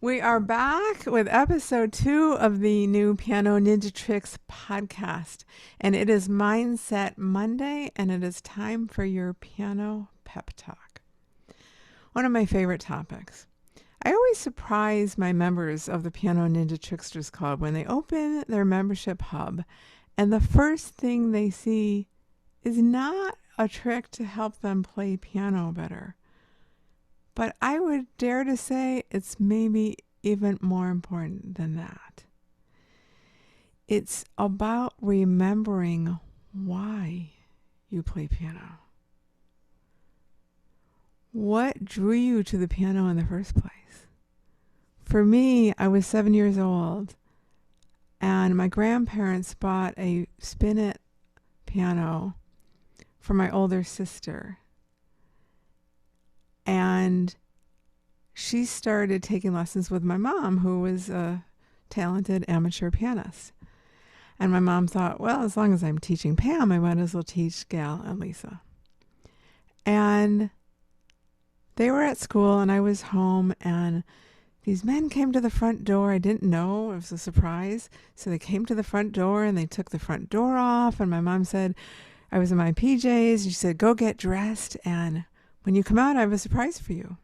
We are back with episode 2 of the new Piano Ninja Tricks podcast. And it is Mindset Monday, and it is time for your piano pep talk. One of my favorite topics. I always surprise my members of the Piano Ninja Tricksters Club when they open their membership hub, and the first thing they see is not a trick to help them play piano better. But I would dare to say it's maybe even more important than that. It's about remembering why you play piano. What drew you to the piano in the first place? For me, I was 7 years old, and my grandparents bought a spinet piano for my older sister. And she started taking lessons with my mom, who was a talented amateur pianist. And my mom thought, well, as long as I'm teaching Pam, I might as well teach Gal and Lisa. And they were at school, and I was home, and these men came to the front door. I didn't know. It was a surprise. So they came to the front door, and they took the front door off. And my mom said, I was in my PJs. And she said, go get dressed, and when you come out, I have a surprise for you.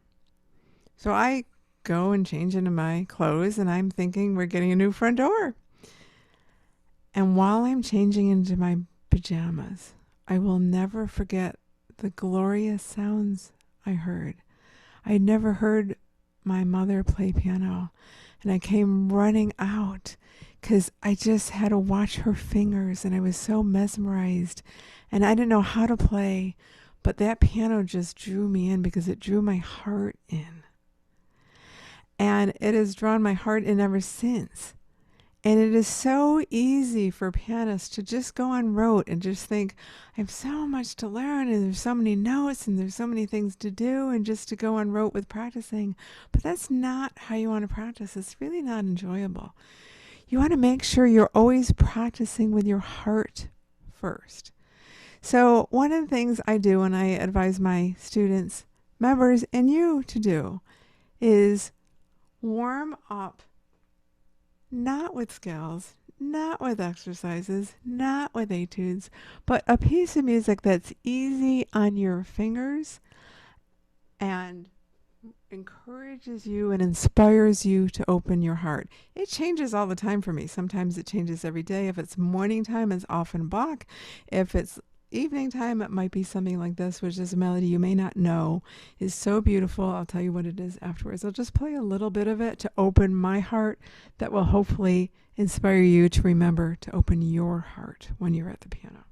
So I go and change into my clothes, and I'm thinking we're getting a new front door. And while I'm changing into my pajamas, I will never forget the glorious sounds I heard. I had never heard my mother play piano, and I came running out because I just had to watch her fingers, and I was so mesmerized, and I didn't know how to play. But that piano just drew me in because it drew my heart in. And it has drawn my heart in ever since. And it is so easy for pianists to just go on rote and just think, I have so much to learn, and there's so many notes, and there's so many things to do, and just to go on rote with practicing. But that's not how you want to practice. It's really not enjoyable. You want to make sure you're always practicing with your heart first. So one of the things I do when I advise my students, members, and you to do is warm up, not with scales, not with exercises, not with etudes, but a piece of music that's easy on your fingers and encourages you and inspires you to open your heart. It changes all the time for me. Sometimes it changes every day. If it's morning time, it's often Bach. If it's evening time, it might be something like this, which is a melody you may not know, is so beautiful. I'll tell you what it is afterwards. I'll just play a little bit of it to open my heart. That will hopefully inspire you to remember to open your heart when you're at the piano.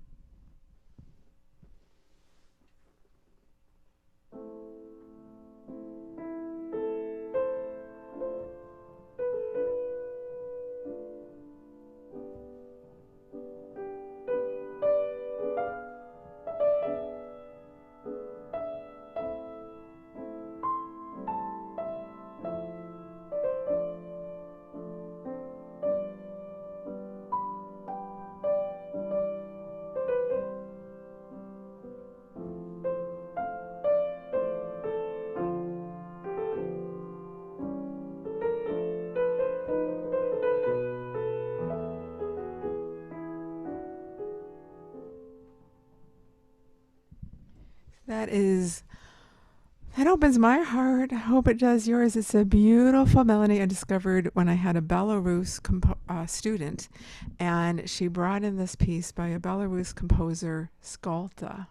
That opens my heart. I hope it does yours. It's a beautiful melody I discovered when I had a Belarus student, and she brought in this piece by a Belarus composer, Skolta.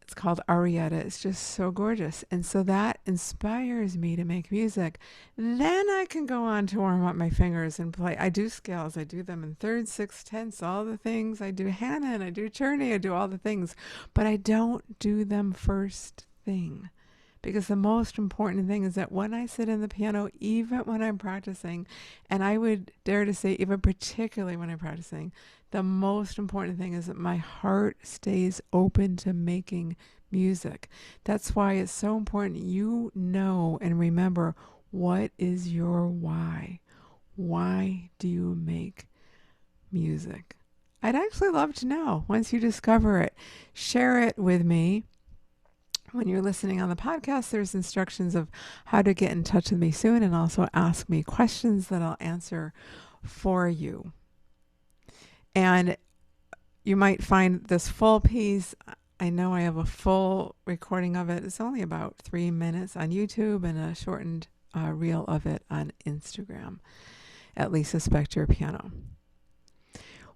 It's called Arietta. It's just so gorgeous. And so that inspires me to make music. Then I can go on to warm up my fingers and play. I do scales. I do them in thirds, sixths, tenths, all the things. I do Hanon, I do Czerny, I do all the things. But I don't do them first thing. Because the most important thing is that when I sit in the piano, even when I'm practicing, and I would dare to say even particularly when I'm practicing, the most important thing is that my heart stays open to making music. That's why it's so important you know and remember, what is your why? Why do you make music? I'd actually love to know. Once you discover it, share it with me. When you're listening on the podcast, there's instructions of how to get in touch with me soon and also ask me questions that I'll answer for you. And you might find this full piece. I know I have a full recording of it. It's only about 3 minutes on YouTube and a shortened reel of it on Instagram at Lisa Spector Piano.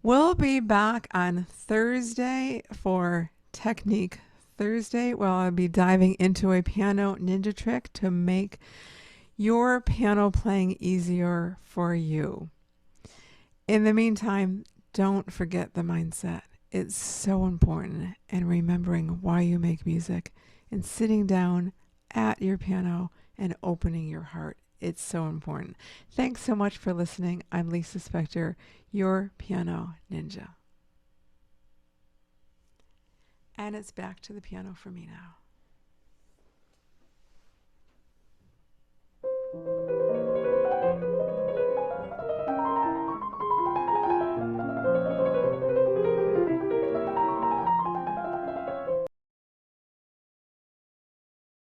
We'll be back on Thursday for Technique Thursday. Well, I'll be diving into a piano ninja trick to make your piano playing easier for you. In the meantime, don't forget the mindset. It's so important, and remembering why you make music and sitting down at your piano and opening your heart. It's so important. Thanks so much for listening. I'm Lisa Spector, your piano ninja. And it's back to the piano for me now.